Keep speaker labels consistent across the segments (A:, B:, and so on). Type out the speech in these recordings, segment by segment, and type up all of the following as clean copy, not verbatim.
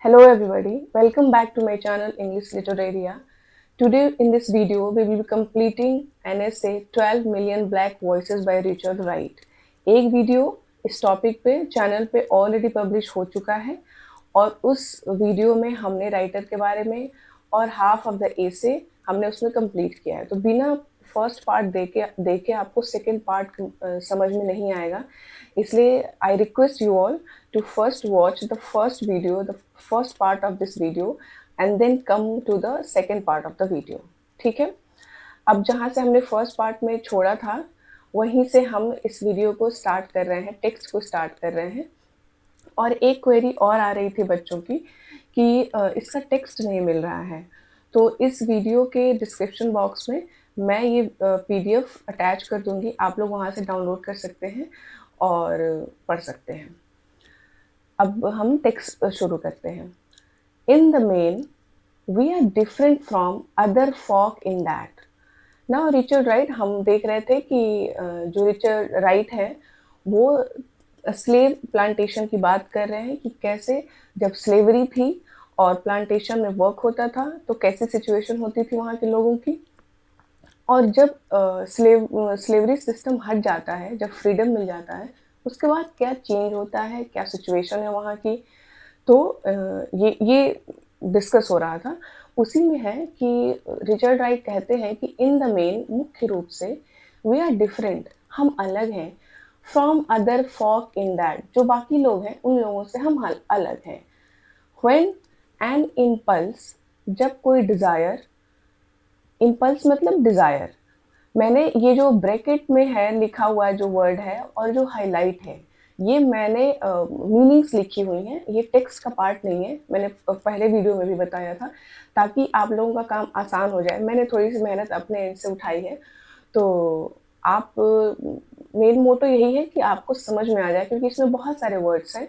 A: Hello everybody, welcome back to my channel English Literaria. Today in this video we will be completing an essay 12 million black voices by Richard Wright. एक video इस topic पे channel पे already publish हो चुका है और उस video में हमने राइटर के बारे में और हाफ ऑफ द एसे हमने उसमें कंप्लीट किया है। तो बिना फर्स्ट पार्ट देके आपको सेकेंड पार्ट समझ में नहीं आएगा, इसलिए I request you all to first watch the first video, the first part of this video and then come to the second part of the video. ठीक है, अब जहाँ से हमने फर्स्ट पार्ट में छोड़ा था वहीं से हम इस वीडियो को स्टार्ट कर रहे हैं, टेक्स्ट को स्टार्ट कर रहे हैं। और एक क्वेरी और आ रही थी बच्चों की कि इसका टेक्स्ट नहीं मिल रहा है, तो इस वीडियो के डिस्क्रिप्शन बॉक्स में मैं ये PDF अटैच कर दूंगी, आप लोग वहाँ से डाउनलोड कर सकते हैं और पढ़ सकते हैं। अब हम टेक्स्ट शुरू करते हैं। In the main we are different from other folk in that. Now Richard Wright, हम देख रहे थे कि जो रिचर्ड राइट है वो स्लेव प्लांटेशन की बात कर रहे हैं कि कैसे जब स्लेवरी थी और प्लांटेशन में वर्क होता था तो कैसी सिचुएशन होती थी वहाँ के लोगों की, और जब स्लेवरी सिस्टम हट जाता है, जब फ्रीडम मिल जाता है, उसके बाद क्या चेंज होता है, क्या सिचुएशन है वहाँ की। तो ये डिस्कस हो रहा था। उसी में है कि रिचर्ड राइट कहते हैं कि इन द मेन, मुख्य रूप से, वी आर डिफरेंट, हम अलग हैं, from other folk in that, जो बाकी लोग हैं उन लोगों से हम अलग हैं। व्हेन एन इम्पल्स, जब कोई डिज़ायर, इम्पल्स मतलब डिज़ायर, मैंने ये जो ब्रैकेट में है लिखा हुआ है जो वर्ड है और जो हाईलाइट है, ये मैंने मीनिंग्स लिखी हुई हैं, ये टेक्स्ट का पार्ट नहीं है। मैंने पहले वीडियो में भी बताया था ताकि आप लोगों का काम आसान हो जाए। मैंने थोड़ी सी मेहनत अपने एंड से उठाई है, तो आप, मेन मोटो यही है कि आपको समझ में आ जाए, क्योंकि इसमें बहुत सारे वर्ड्स हैं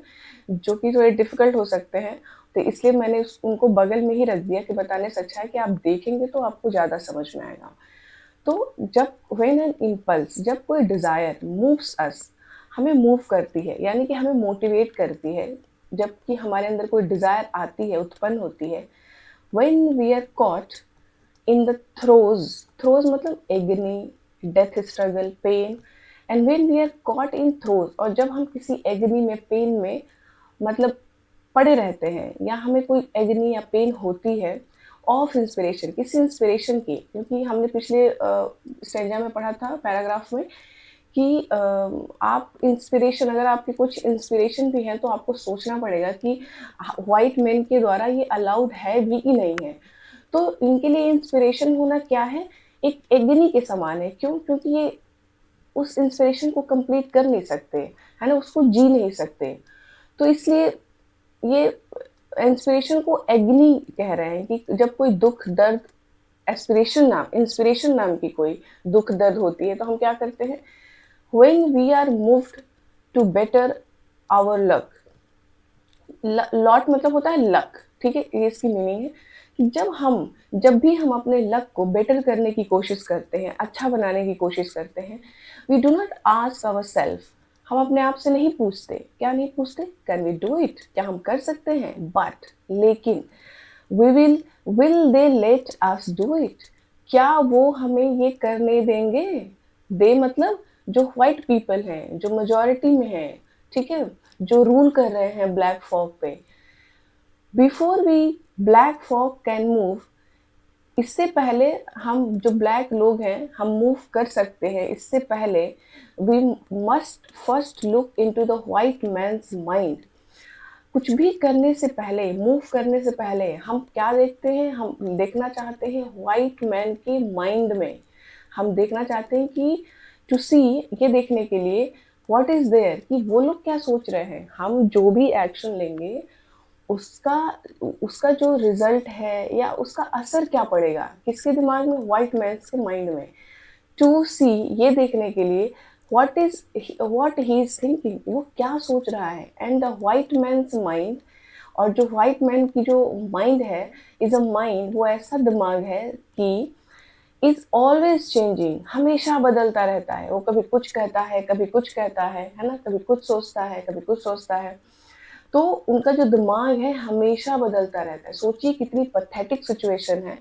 A: जो कि थोड़े डिफ़िकल्ट हो सकते हैं, तो इसलिए मैंने उनको बगल में ही रख दिया कि बताने से अच्छा है कि आप देखेंगे तो आपको ज़्यादा समझ में आएगा। तो जब व्हेन एन इम्पल्स, जब कोई डिज़ायर मूव्स अस, हमें मूव करती है, यानी कि हमें मोटिवेट करती है, जबकि हमारे अंदर कोई डिज़ायर आती है, उत्पन्न होती है। When we are caught in the throes, throes मतलब agony, death struggle, pain, and when we are caught in throes, और जब हम किसी एगनी में, पेन में, मतलब पड़े रहते हैं, या हमें कोई एगनी या पेन होती है, ऑफ इंस्पिरेशन, किसी इंस्पिरेशन की, क्योंकि हमने पिछले स्टेंजा में पढ़ा था पैराग्राफ में कि आप इंस्पिरेशन, अगर आपकी कुछ इंस्पिरेशन भी है तो आपको सोचना पड़ेगा कि व्हाइट मैन के द्वारा ये अलाउड है भी कि नहीं है। तो इनके लिए इंस्पिरेशन होना क्या है, एक एग्नी के समान है। क्यों? क्योंकि ये उस इंस्पिरेशन को कंप्लीट कर नहीं सकते, है ना, उसको जी नहीं सकते। तो इसलिए ये इंस्पिरेशन को एग्नी कह रहे हैं कि जब कोई दुख दर्द, इंस्पिरेशन नाम की कोई दुख दर्द होती है तो हम क्या करते हैं, when we are moved to better our luck, lot मतलब होता है लक, ठीक है, ये इसकी मीनिंग है कि जब भी हम अपने लक को बेटर करने की कोशिश करते हैं, अच्छा बनाने की कोशिश करते हैं, we do not ask our self, हम अपने आप से नहीं पूछते, क्या नहीं पूछते, कैन वी डू इट, क्या हम कर सकते हैं, बट, लेकिन, we will they let us do it, क्या वो हमें ये करने देंगे। दे मतलब जो व्हाइट पीपल हैं, जो मेजॉरिटी में हैं, ठीक है, जो रूल कर रहे हैं ब्लैक फॉक पे। Before we black folk can move, इससे पहले हम जो ब्लैक लोग हैं हम मूव कर सकते हैं, इससे पहले we must first look into the white man's mind. कुछ भी करने से पहले, मूव करने से पहले हम क्या देखते हैं, हम देखना चाहते हैं व्हाइट मैन के माइंड में। हम देखना चाहते हैं कि टू सी, ये देखने के लिए, व्हाट इज़ देयर, कि वो लोग क्या सोच रहे हैं। हम जो भी एक्शन लेंगे उसका उसका जो रिजल्ट है या उसका असर क्या पड़ेगा, किसके दिमाग में, व्हाइट मैन्स के माइंड में। टू सी, ये देखने के लिए, व्हाट ही इज थिंकिंग, वो क्या सोच रहा है, and the white man's mind, और जो व्हाइट मैन की जो माइंड है, इज अ माइंड, वो ऐसा दिमाग है कि इज ऑलवेज चेंजिंग, हमेशा बदलता रहता है। वो कभी कुछ कहता है, कभी कुछ कहता है ना, कभी कुछ सोचता है, कभी कुछ सोचता है। तो उनका जो दिमाग है हमेशा बदलता रहता है। सोचिए कितनी पैथेटिक सिचुएशन है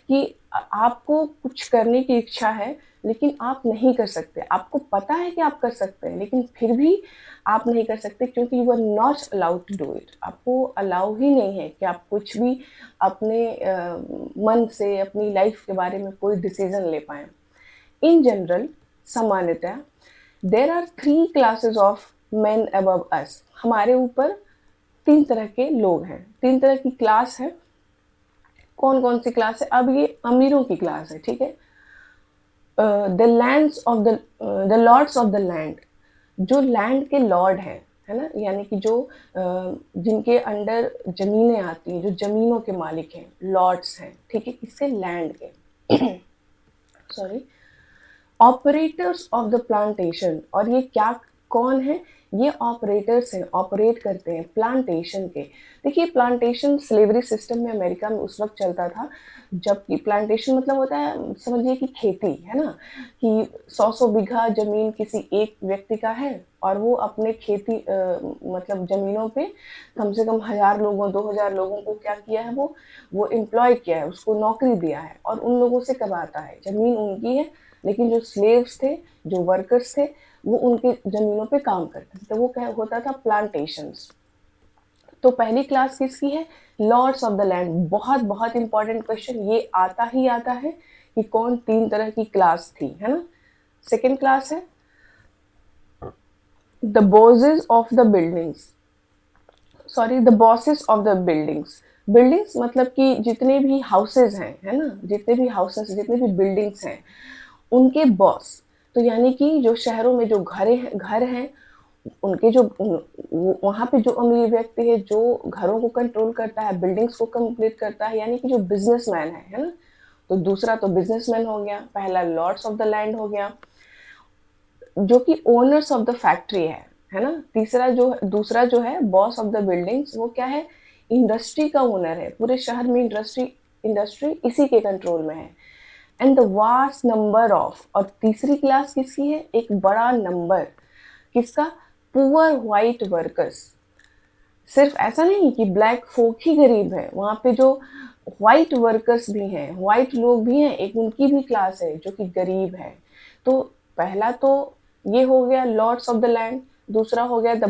A: कि आपको कुछ करने की इच्छा है, लेकिन आप नहीं कर सकते। आपको पता है कि आप कर सकते हैं, लेकिन फिर भी आप नहीं कर सकते क्योंकि you are not allowed to do it. आपको अलाउ ही नहीं है कि आप कुछ भी अपने मन से अपनी लाइफ के बारे में कोई डिसीजन ले पाएँ। इन जनरल, सामान्यतः, there are 3 classes of men above us. हमारे ऊपर 3 तरह के लोग हैं, 3 तरह की क्लास है। कौन-कौन सी क्लास है? अब ये अमीरों की क्लास है, ठीक है? The lands of the lords of the land, जो लैंड के लॉर्ड हैं, है ना? यानी कि जो जिनके अंडर ज़मीनें आती हैं, जो ज़मीनों के मालिक हैं, लॉर्ड्स हैं, ठीक है? किसके? लैंड के। Sorry. Operators of the plantation, और ये क्या कौन है? ये ऑपरेटर्स हैं, ऑपरेट करते हैं प्लांटेशन के। देखिए प्लांटेशन स्लेवरी सिस्टम में अमेरिका में उस वक्त चलता था जबकि प्लांटेशन मतलब होता है, समझिए कि खेती, है ना? कि 100-100 बीघा जमीन किसी एक व्यक्ति का है और वो अपने खेती मतलब जमीनों पे कम से कम 1000 लोगों 2000 लोगों को क्या किया है, वो एम्प्लॉय किया है, उसको नौकरी दिया है और उन लोगों से कमाता है। जमीन उनकी है, लेकिन जो स्लेव्स थे, जो वर्कर्स थे, वो उनके ज़मीनों पे काम करते थे। तो वो क्या होता था? प्लांटेशंस। तो पहली क्लास किसकी है? Lords of the land. बहुत बहुत इंपॉर्टेंट क्वेश्चन ये आता ही आता है कि कौन 3 तरह की क्लास थी, है ना? सेकेंड क्लास है the bosses of the buildings, sorry the bosses of the buildings. Buildings मतलब कि जितने भी हाउसेज हैं, है ना? जितने भी हाउसेस, जितने भी बिल्डिंग्स हैं, उनके बॉस। तो यानी कि जो शहरों में जो घर हैं, उनके जो वहाँ पे जो अमीर व्यक्ति है, जो घरों को कंट्रोल करता है, बिल्डिंग्स को कंप्लीट करता है, यानी कि जो बिजनेसमैन है ना? तो दूसरा तो बिजनेसमैन हो गया, पहला लॉर्ड्स ऑफ द लैंड हो गया, जो कि ओनर्स ऑफ द फैक्ट्री है ना? तीसरा जो दूसरा जो है बॉस ऑफ द बिल्डिंग्स, वो क्या है? इंडस्ट्री का ओनर है। पूरे शहर में इंडस्ट्री इंडस्ट्री इसी के कंट्रोल में है। And the vast number of, और तीसरी क्लास किसकी है? एक बड़ा नंबर किसका? Poor white workers. सिर्फ ऐसा नहीं कि ब्लैक फोक ही गरीब है, वहाँ पे जो व्हाइट वर्कर्स भी हैं, व्हाइट लोग भी हैं, एक उनकी भी क्लास है जो कि गरीब है। तो पहला तो ये हो गया लॉर्ड्स ऑफ द लैंड, दूसरा हो गया the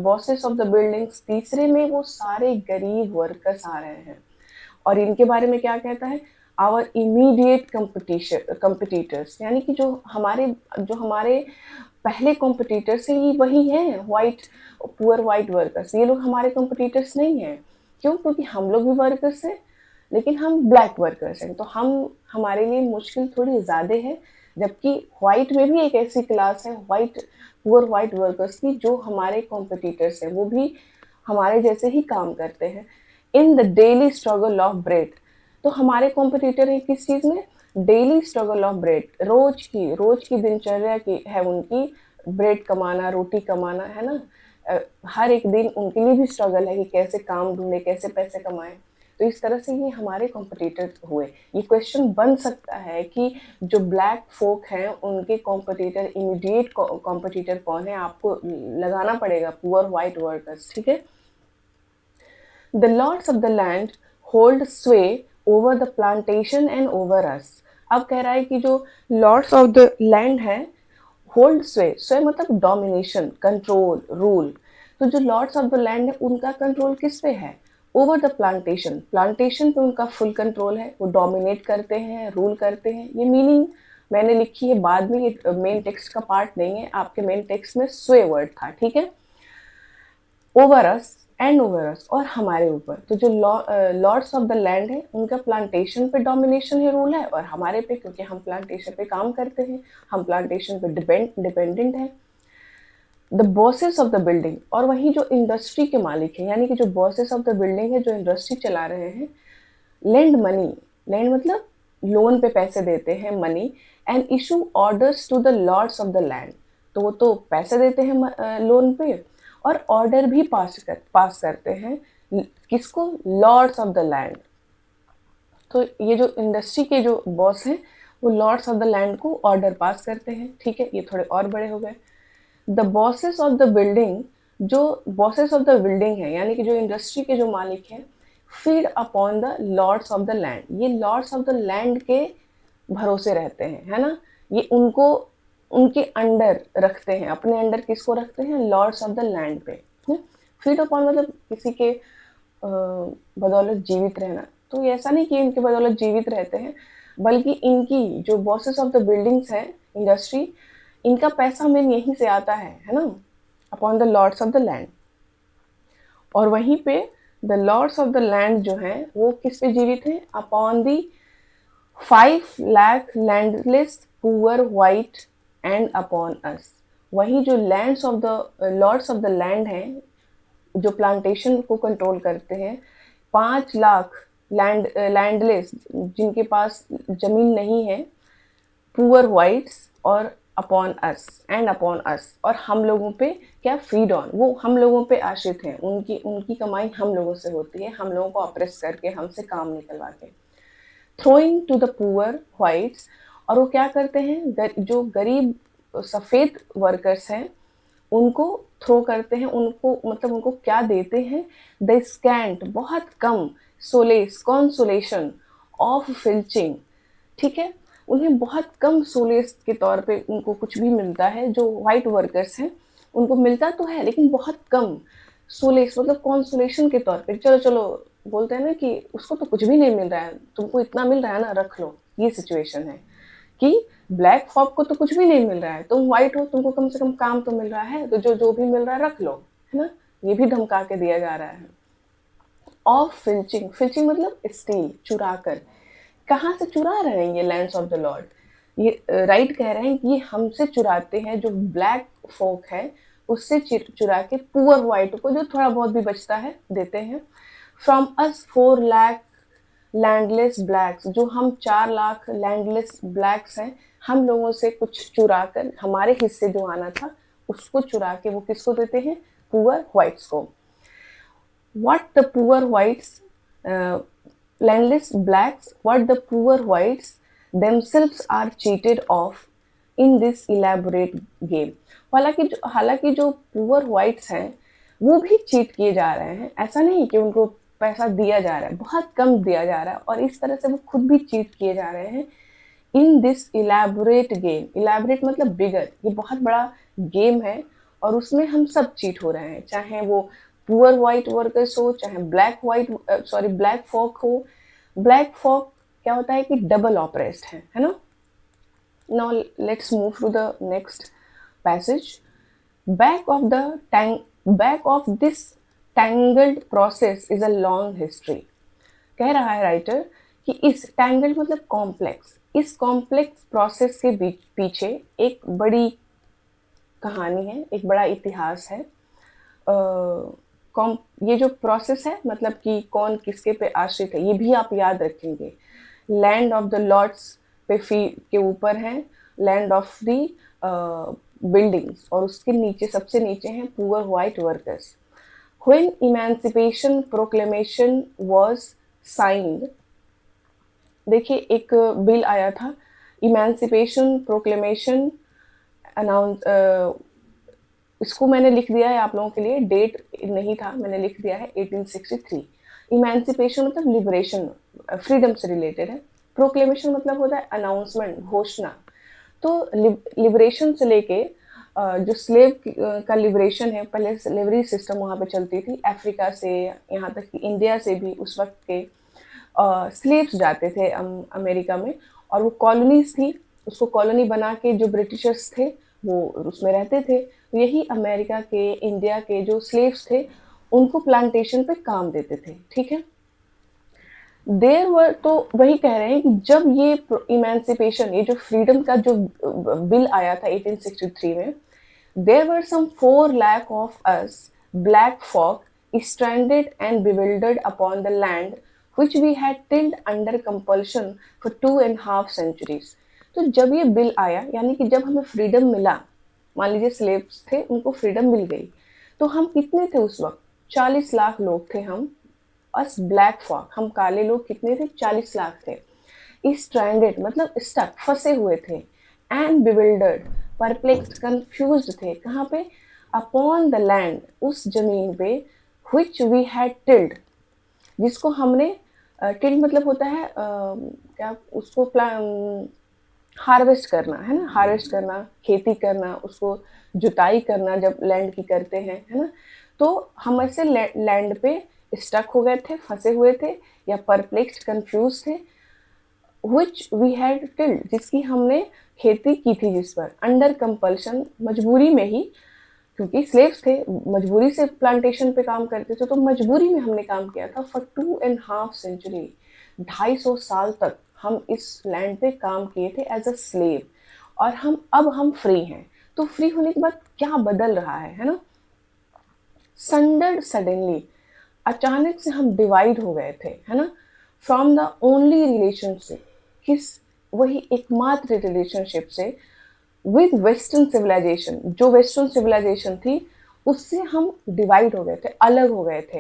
A: bosses of the buildings, तीसरे में वो सारे गरीब वर्कर्स आ रहे हैं। और इनके बारे में क्या कहता है? आवर इमीडिएट कंपिटिटर्स, यानी कि जो हमारे पहले कॉम्पिटिटर्स हैं, ये वही हैं, पुअर वाइट वर्कर्स। ये लोग हमारे कॉम्पिटिटर्स नहीं हैं। क्यों? क्योंकि हम लोग भी वर्कर्स हैं, लेकिन हम ब्लैक वर्कर्स हैं, तो हमारे लिए मुश्किल थोड़ी ज़्यादा है। जबकि व्हाइट में भी एक ऐसी क्लास है, पुअर वाइट वर्कर्स की, जो हमारे कॉम्पिटिटर्स हैं, वो भी हमारे जैसे ही काम करते हैं। In the daily struggle of bread, तो हमारे कॉम्पिटिटर है किस चीज़ में? डेली स्ट्रगल ऑफ ब्रेड, रोज की दिनचर्या की है उनकी, ब्रेड कमाना, रोटी कमाना, है ना? हर एक दिन उनके लिए भी स्ट्रगल है कि कैसे काम ढूंढे, कैसे पैसे कमाएं। तो इस तरह से ये हमारे कॉम्पिटिटर हुए। ये क्वेश्चन बन सकता है कि जो ब्लैक फोक हैं उनके कॉम्पिटिटर, इमीडिएट कॉम्पिटिटर कौन है? आपको लगाना पड़ेगा पुअर वाइट वर्कर्स, ठीक है? The lords of the land hold sway over the plantation and over us. अब कह रहा है कि जो लॉर्ड्स ऑफ द लैंड है, होल्ड स्वे मतलब डोमिनेशन, कंट्रोल, रूल। तो जो लॉर्ड्स ऑफ द लैंड है उनका कंट्रोल किस पे है? ओवर द प्लांटेशन, प्लांटेशन पे उनका फुल कंट्रोल है। वो डोमिनेट करते हैं, रूल करते हैं। ये मीनिंग मैंने लिखी है बाद में, ये मेन टेक्स्ट का पार्ट नहीं है। आपके मेन टेक्स्ट में स्वे वर्ड था, ठीक है? Over us and over us, और हमारे ऊपर। तो जो लॉर्ड्स ऑफ द लैंड है उनका प्लांटेशन पे डोमिनेशन ही रूल है, और हमारे पे, क्योंकि हम प्लांटेशन पे काम करते हैं, हम प्लांटेशन पे डिपेंडेंट हैं। The bosses of the building, और वहीं जो इंडस्ट्री के मालिक हैं, यानी कि जो बॉसेस ऑफ द बिल्डिंग है, जो इंडस्ट्री चला रहे हैं, लेंड मनी, लेंड मतलब लोन पे पैसे देते हैं, money, and issue orders to the lords of the land. तो वो तो पैसे देते हैं लोन पे, और ऑर्डर भी पास करते हैं किसको? Lords of the land. तो ये जो इंडस्ट्री के जो बॉस हैं, वो लॉर्ड्स ऑफ द लैंड को ऑर्डर पास करते हैं, ठीक है? ये थोड़े और बड़े हो गए। The bosses of the building जो बॉसेस ऑफ द बिल्डिंग है, यानी कि जो इंडस्ट्री के जो मालिक हैं, feed upon the lords of the land. ये लॉर्ड्स ऑफ द लैंड के भरोसे रहते हैं, है ना। ये उनको उनके अंडर रखते हैं, अपने अंडर किसको रखते हैं, लॉर्ड्स ऑफ द लैंड पे। फीड अपॉन मतलब किसी के बदौलत जीवित रहना। तो ये ऐसा नहीं कि इनके बदौलत जीवित रहते हैं, बल्कि इनकी जो बॉसेस ऑफ द बिल्डिंग्स है, इंडस्ट्री, इनका पैसा मेन यहीं से आता है ना, upon the lords of the land. और वहीं पे the lords of the land जो हैं वो किस पे जीवित हैं, upon the 5 lakh landless poor white and upon us. वही जो lands of the lords of the land हैं, जो प्लांटेशन को कंट्रोल करते हैं, 5 लाख लैंडलेस, जिनके पास जमीन नहीं है, पुअर वाइट्स और अपॉन अस एंड अपॉन अस, और हम लोगों पे क्या, फीड ऑन, वो हम लोगों पे आश्रित हैं, उनकी उनकी कमाई हम लोगों से होती है, हम लोगों को ऑप्रेस करके, हमसे काम निकलवा के। Throwing to the poor whites, और वो क्या करते हैं, जो गरीब सफ़ेद वर्कर्स हैं उनको थ्रो करते हैं, उनको मतलब उनको क्या देते हैं, द स्कैंट, बहुत कम, सोलेस, कॉन्सोलेशन ऑफ फिल्चिंग, ठीक है। उन्हें बहुत कम सोलेस के तौर पे उनको कुछ भी मिलता है, जो वाइट वर्कर्स हैं उनको मिलता तो है लेकिन बहुत कम, सोलेस मतलब कॉन्सोलेशन के तौर पे, चलो चलो बोलते हैं ना कि उसको तो कुछ भी नहीं मिल रहा है, तुमको इतना मिल रहा है ना, रख लो। ये सिचुएशन है कि ब्लैक फॉक को तो कुछ भी नहीं मिल रहा है, तुम व्हाइट हो, तुमको कम से कम काम तो मिल रहा है, तो जो जो भी मिल रहा है रख लो, है ना। ये भी धमका के दिया जा रहा है। ऑफ फिल्चिंग, फिल्चिंग मतलब स्टील, चुरा कर। कहाँ से चुरा रहे हैं ये लैंड्स ऑफ द लॉर्ड, ये राइट कह रहे हैं कि ये हमसे चुराते हैं, जो ब्लैक फोक है उससे चुरा के पुअर वाइट को जो थोड़ा बहुत भी बचता है देते हैं। From us 4 lakh landless blacks, जो हम 4 लाख लैंडलेस ब्लैक्स हैं, हम लोगों से कुछ चुरा कर, हमारे हिस्से जो आना था उसको चुरा के वो किसको देते हैं, पुअर वाइट्स को। what the poor whites landless blacks, what the poor whites themselves are cheated of in this elaborate game। हालांकि जो पुअर वाइट्स हैं वो भी चीट किए जा रहे हैं, ऐसा नहीं कि उनको पैसा दिया जा रहा है, बहुत कम दिया जा रहा है, और इस तरह से वो खुद भी चीट किए जा रहे हैं। In this elaborate game, elaborate मतलब बिगर, ये बहुत बड़ा गेम है और उसमें हम सब चीट हो रहे हैं, चाहे वो पुअर वाइट वर्कर्स हो, चाहे ब्लैक फॉक हो। ब्लैक फॉक क्या होता है कि डबल ऑपरेस्ड है ना। Now let's move to the next passage. Back of this tangled process is a long history. कह रहा है राइटर कि इस टैंगल्ड मतलब कॉम्प्लेक्स, इस कॉम्प्लेक्स प्रोसेस के पीछे एक बड़ी कहानी है, एक बड़ा इतिहास है। ये जो प्रोसेस है मतलब कि कौन किसके पे आश्रित है, ये भी आप याद रखेंगे। लैंड ऑफ द लॉर्ड्स पे के ऊपर है लैंड ऑफ द बिल्डिंग्स, और उसके नीचे सबसे नीचे हैं poor white workers. When emancipation proclamation was signed, देखिए एक बिल आया था, इमेंसिपेशन प्रोक्लेमेशन अनाउंस, इसको मैंने लिख दिया है आप लोगों के लिए, डेट नहीं था, मैंने लिख दिया है 1863। इमेंसिपेशन मतलब लिबरेशन, फ्रीडम से रिलेटेड है। प्रोक्लेमेशन मतलब होता है अनाउंसमेंट, घोषणा। तो लिबरेशन से लेके जो स्लेव का लिबरेशन है, पहले स्लेवरी सिस्टम वहाँ पे चलती थी, अफ्रीका से यहाँ तक कि इंडिया से भी उस वक्त के स्लेव्स जाते थे अमेरिका में, और वो कॉलोनीज थी, उसको कॉलोनी बना के जो ब्रिटिशर्स थे वो उसमें रहते थे। तो यही अमेरिका के, इंडिया के जो स्लेव्स थे उनको प्लांटेशन पे काम देते थे, ठीक है। देर वर, तो वही कह रहे हैं कि जब ये इमेंसिपेशन, ये जो फ्रीडम का जो बिल आया था 1863 में, there were some 4 lakh of us black folk stranded and bewildered upon the land which we had tilled under compulsion for 2.5 centuries। तो जब ये बिल आया, यानी कि जब हमें फ्रीडम मिला, मान लीजिए स्लेव्स थे उनको फ्रीडम मिल गई, तो हम कितने थे उस वक्त, 40 लाख लोग थे हम, अस ब्लैक फॉक, हम काले लोग कितने थे, 40 लाख थे। स्ट्रैंडेड मतलब स्टक, फंसे हुए थे, एंड बिविल्डर्ड, परप्लेक्स्ड, कंफ्यूज्ड थे, कहाँ पे, अपॉन द लैंड, उस जमीन पे, which we had tilled, जिसको हमने टिल्ड मतलब होता है क्या उसको हार्वेस्ट करना है ना, हार्वेस्ट करना, खेती करना, उसको जुताई करना जब लैंड की करते हैं, है ना। तो हम ऐसे लैंड पे स्टक हो गए थे, फंसे हुए थे या परप्लेक्स्ड, कंफ्यूज थे, which we had tilled, जिसकी हमने खेती की थी, जिस पर अंडर कंपल्शन, मजबूरी में ही, क्योंकि स्लेव्स थे, मजबूरी से प्लांटेशन पे काम करते थे, तो मजबूरी में हमने काम किया था फॉर 2.5 सेंचुरी, 250 साल तक हम इस लैंड पे काम किए थे एज अ स्लेव, और हम फ्री हैं। तो फ्री होने के बाद क्या बदल रहा है ना। संडर्ड सडनली, अचानक से हम डिवाइड हो गए थे, है ना, फ्रॉम द ओनली रिलेशनशिप, किस, वही एकमात्र रिलेशनशिप से, विद वेस्टर्न सिविलाइजेशन, जो वेस्टर्न सिविलाइजेशन थी उससे हम डिवाइड हो गए थे, अलग हो गए थे।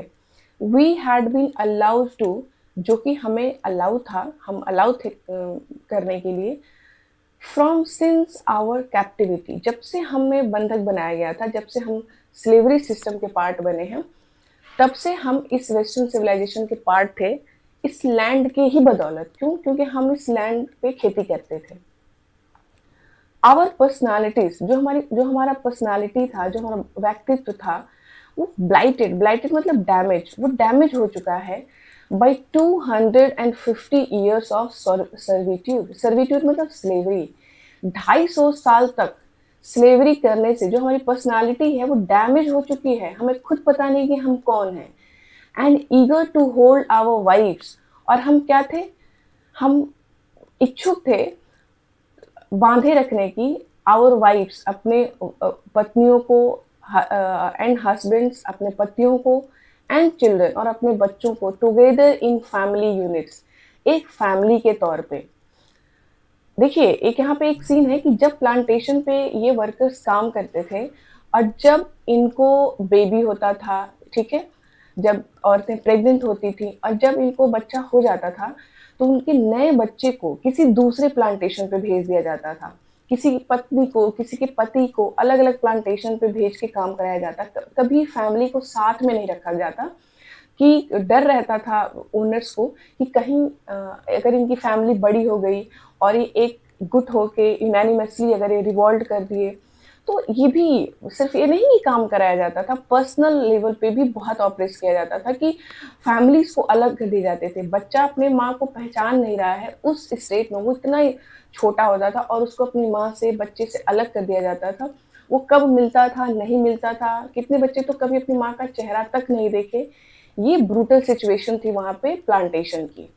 A: We had been allowed to, जो कि हमें अलाउ था, हम अलाउ थे करने के लिए, फ्रॉम सिंस आवर कैप्टिविटी, जब से हमें बंधक बनाया गया था, जब से हम स्लेवरी सिस्टम के पार्ट बने हैं, तब से हम इस वेस्टर्न सिविलाइजेशन के पार्ट थे, इस लैंड के ही बदौलत। क्यों? क्योंकि हम इस लैंड पे खेती करते थे। आवर पर्सनालिटीज, जो हमारा पर्सनालिटी था, जो हमारा व्यक्तित्व था, वो ब्लाइटेड मतलब डैमेज, वो डैमेज हो चुका है by 250 years of servitude. Servitude मतलब स्लेवरी, 250 साल तक स्लेवरी करने से जो हमारी पर्सनालिटी है वो डैमेज हो चुकी है, हमें खुद पता नहीं कि हम कौन हैं। And eager to hold our wives, और हम क्या थे, हम इच्छुक थे बांधे रखने की, आवर वाइफ्स, अपने पत्नियों को, एंड हस्बैंड्स, अपने पतियों को, एंड चिल्ड्रन, और अपने बच्चों को, टुगेदर इन फैमिली यूनिट्स, एक फैमिली के तौर पे। देखिए एक यहाँ पे एक सीन है कि जब प्लांटेशन पे ये वर्कर्स काम करते थे और जब इनको बेबी होता था, ठीक है, जब औरतें प्रेग्नेंट होती थी और जब इनको बच्चा हो जाता था, तो उनके नए बच्चे को किसी दूसरे प्लांटेशन पे भेज दिया जाता था, किसी की पत्नी को, किसी के पति को अलग अलग प्लांटेशन पे भेज के काम कराया जाता। कभी फैमिली को साथ में नहीं रखा जाता, कि डर रहता था ओनर्स को कि कहीं अगर इनकी फैमिली बड़ी हो गई और ये एक गुट होके यूनानिमसली अगर ये रिवॉल्ट कर दिए, तो ये भी सिर्फ ये नहीं काम कराया जाता था, पर्सनल लेवल पे भी बहुत ऑपरेट किया जाता था कि फैमिलीज को अलग कर दिए जाते थे। बच्चा अपने माँ को पहचान नहीं रहा है उस स्टेट में, वो इतना ही छोटा होता था और उसको अपनी माँ से, बच्चे से अलग कर दिया जाता था। वो कब मिलता था, नहीं मिलता था, कितने बच्चे तो कभी अपनी माँ का चेहरा तक नहीं देखे। ये ब्रूटल सिचुएशन थी वहां पे प्लांटेशन की।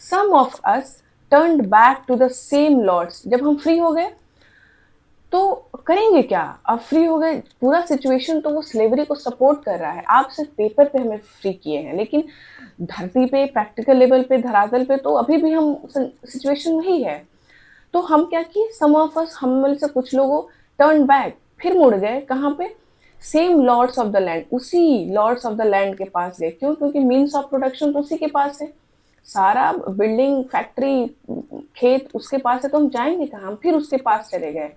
A: Some of us turned back to the same lords, जब हम फ्री हो गए तो करेंगे क्या, अब फ्री हो गए, पूरा सिचुएशन तो वो स्लेवरी को सपोर्ट कर रहा है, आप सिर्फ पेपर पे हमें फ्री किए हैं, लेकिन धरती पे, प्रैक्टिकल लेवल पे, धरातल पे तो अभी भी हम सिचुएशन वही है। तो हम क्या किए, सम ऑफ अस, हम में से कुछ लोगों, टर्न बैक, फिर मुड़ गए कहाँ पे, same lords of the land, उसी लॉर्ड्स ऑफ द लैंड के पास गए। क्यों? क्योंकि मीन्स ऑफ प्रोडक्शन तो उसी के पास है, सारा बिल्डिंग, फैक्ट्री, खेत उसके पास है, तो हम जाएंगे कहाँ, हम फिर उसके पास चले गए।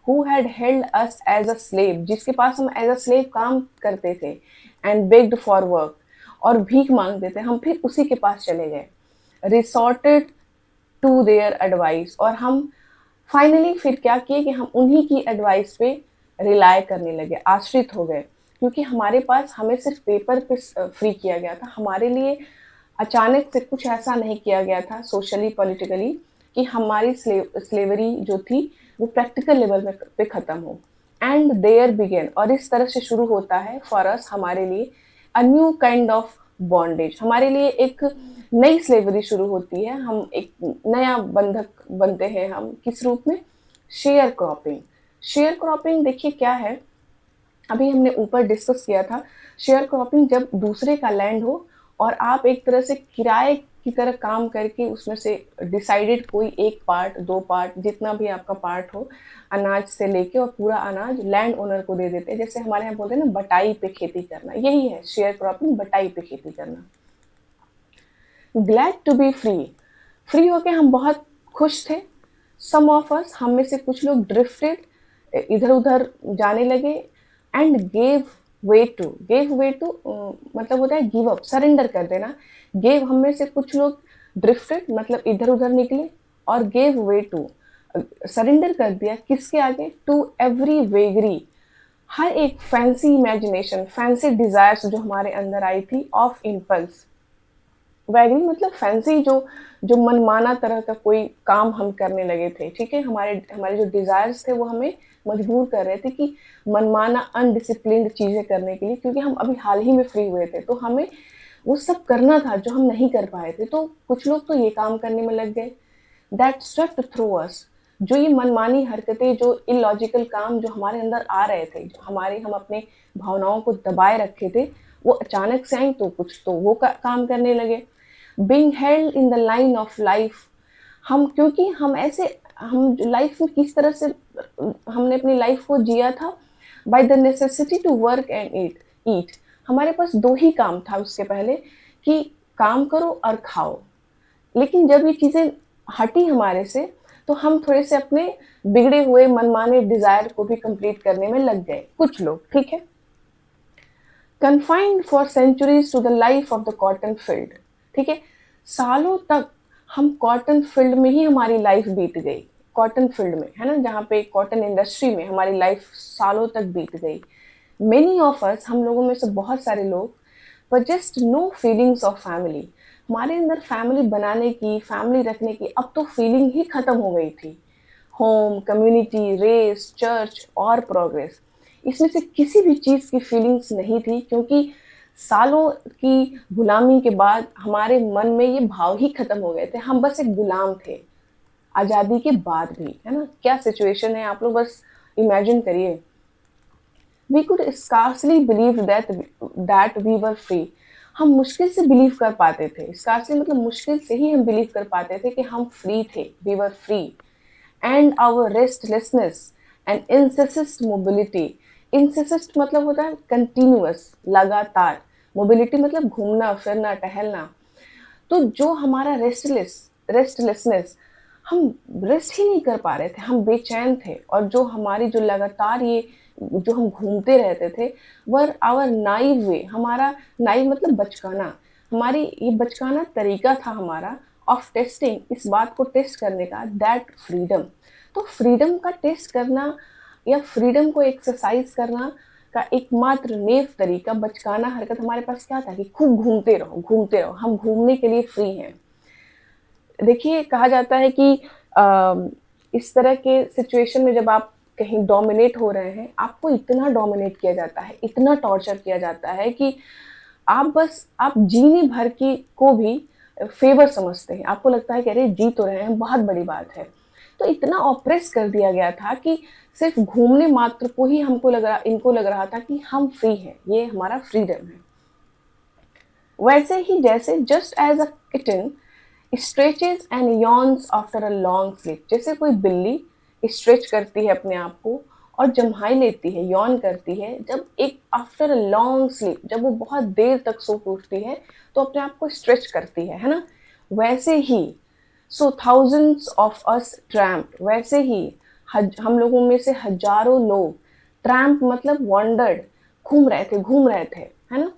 A: Who had held us as a slave, जिसके पास हम एज अ स्लेव काम करते थे, एंड बेग्ड फॉर वर्क, और भीख मांगते थे, हम फिर उसी के पास चले गए। रिसोर्टेड टू देयर एडवाइस, और हम फाइनली फिर क्या किए कि हम उन्हीं की एडवाइस पे रिलाय करने लगे, आश्रित हो गए, क्योंकि हमारे पास, हमें सिर्फ पेपर पे फ्री किया गया था, हमारे लिए अचानक से कुछ ऐसा नहीं किया गया था सोशली पॉलिटिकली कि हमारी स्लेवरी जो थी वो प्रैक्टिकल लेवल में पे ख़त्म हो। एंड देयर बिगेन, और इस तरह से शुरू होता है फॉर अस, हमारे लिए, a new kind of bondage, हमारे लिए एक नई स्लेवरी शुरू होती है, हम एक नया बंधक बनते हैं। हम किस रूप में? Share cropping. शेयर क्रॉपिंग देखिए क्या है, अभी हमने ऊपर डिस्कस किया था। शेयर क्रॉपिंग जब दूसरे का लैंड हो और आप एक तरह से किराए की तरह काम करके उसमें से डिसाइडेड कोई एक पार्ट, दो पार्ट, जितना भी आपका पार्ट हो, अनाज से लेके, और पूरा अनाज लैंड ओनर को दे देते हैं। जैसे हमारे यहाँ बोलते हैं ना, बटाई पे खेती करना, यही है शेयर क्रॉपिंग, बटाई पे खेती करना। Glad to be free, free होके हम बहुत खुश थे। सम ऑफ अस, हम में से कुछ लोग ड्रिफ्टेड, इधर उधर जाने लगे, एंड गेव वे टू मतलब होता है गिव अप, सरेंडर कर देना। गेव, हम में से कुछ लोग ड्रिफ्टेड मतलब इधर उधर निकले, और गेव वे टू सरेंडर कर दिया किसके आगे, टू एवरी वेगरी, हर एक फैंसी इमेजिनेशन, फैंसी डिजायर्स जो हमारे अंदर आई थी, ऑफ इम्पल्स। वैगरी मतलब फैंसी, जो जो मनमाना तरह का कोई काम हम करने लगे थे, ठीक है। हमारे हमारे जो डिजायर्स थे वो हमें मजबूर कर रहे थे कि मनमाना अनडिसिप्लिन्ड चीजें करने के लिए, क्योंकि हम अभी हाल ही में फ्री हुए थे, तो हमें वो सब करना था जो हम नहीं कर पाए थे। तो कुछ लोग तो ये काम करने में लग गए, दैट स्वेप्ट थ्रू अस, जो ये मनमानी हरकतें, जो इलॉजिकल काम जो हमारे अंदर आ रहे थे, जो हमारे, हम अपने भावनाओं को दबाए रखे थे, वो अचानक से आई, तो कुछ तो वो काम करने लगे। Being held in the line of life, हम, क्योंकि हम ऐसे, हम लाइफ में किस तरह से हमने अपनी लाइफ को जिया था, by the necessity to work and eat. हमारे पास दो ही काम था उसके पहले, कि काम करो और खाओ। लेकिन जब ये चीजें हटी हमारे से, तो हम थोड़े से अपने बिगड़े हुए मनमाने डिजायर को भी कंप्लीट करने में लग गए कुछ लोग, ठीक है। Confined for centuries to the life of the cotton field, ठीक है। सालों तक हम कॉटन फील्ड में ही हमारी लाइफ बीत गई, कॉटन फील्ड में, है ना, जहाँ पे कॉटन इंडस्ट्री में हमारी लाइफ सालों तक बीत गई। मेनी ऑफ अस, हम लोगों में से बहुत सारे लोग, पर just no feelings of family, हमारे अंदर फैमिली बनाने की, फैमिली रखने की अब तो फीलिंग ही खत्म हो गई थी। होम, कम्युनिटी, रेस, चर्च और प्रोग्रेस, इसमें से किसी भी चीज़ की फीलिंग्स नहीं थी, क्योंकि सालों की गुलामी के बाद हमारे मन में ये भाव ही खत्म हो गए थे। हम बस एक गुलाम थे, आज़ादी के बाद भी, है ना। क्या सिचुएशन है, आप लोग बस इमेजिन करिए। We could scarcely believe that we were free, हम मुश्किल से बिलीव कर पाते थे, स्कार्सली मतलब मुश्किल से ही हम बिलीव कर पाते थे कि हम फ्री थे, we were free. And our restlessness and incessant mobility, incessant मतलब होता है कंटिन्यूअस, लगातार, मोबिलिटी मतलब घूमना फिरना टहलना। तो जो हमारा रेस्टलेसनेस, हम रेस्ट ही नहीं कर पा रहे थे, हम बेचैन थे, और जो हमारी जो लगातार ये जो हम घूमते रहते थे, वर आवर नाइव वे, हमारा नाइव मतलब बचकाना, हमारी ये बचकाना तरीका था हमारा, ऑफ टेस्टिंग, इस बात को टेस्ट करने का, दैट फ्रीडम। तो फ्रीडम का टेस्ट करना या फ्रीडम को एक्सरसाइज करना का एकमात्र नेव तरीका, बचकाना हरकत हमारे पास क्या था, कि खूब घूमते रहो घूमते रहो, हम घूमने के लिए फ्री हैं। देखिए, कहा जाता है कि इस तरह के सिचुएशन में जब आप कहीं डोमिनेट हो रहे हैं, आपको इतना डोमिनेट किया जाता है, इतना टॉर्चर किया जाता है कि आप जीने भर की को भी फेवर समझते हैं। आपको लगता है कि अरे जी तो रहे हैं, बहुत बड़ी बात है। तो इतना ऑप्रेस कर दिया गया था कि सिर्फ घूमने मात्र को ही इनको लग रहा था कि हम फ्री हैं, ये हमारा फ्रीडम है। वैसे ही जैसे just as a kitten stretches and yawns after a long sleep, जैसे कोई बिल्ली स्ट्रेच करती है अपने आप को और जम्हाई लेती है, यॉन करती है, जब एक आफ्टर अ लॉन्ग स्लीप, जब वो बहुत देर तक सो के उठती है तो अपने आप को स्ट्रेच करती है ना। वैसे ही सो थाउजेंड्स ऑफ अस ट्रैम्प, वैसे ही हम लोगों में से हजारों लोग, ट्रैम्प मतलब वॉन्डर्ड, घूम रहे थे, है ना।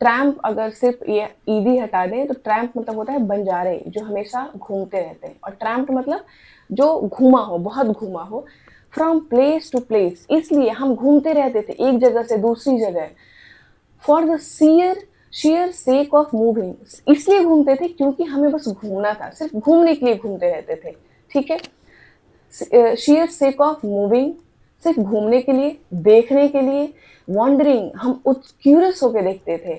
A: ट्रैम्प अगर सिर्फ ये ईडी हटा दें तो ट्रैम्प मतलब होता है बंजारे, जो हमेशा घूमते रहते हैं, और ट्रैम्प मतलब जो घूमा हो, बहुत घूमा हो। फ्रॉम प्लेस टू प्लेस, इसलिए हम घूमते रहते थे एक जगह से दूसरी जगह। For the share sake of moving, इसलिए घूमते थे क्योंकि हमें बस घूमना था, सिर्फ घूमने के लिए घूमते रहते थे, ठीक है। शेयर सेक ऑफ मूविंग, सिर्फ घूमने के लिए, देखने के लिए। वॉन्डरिंग, हम क्यूरियस होके देखते थे।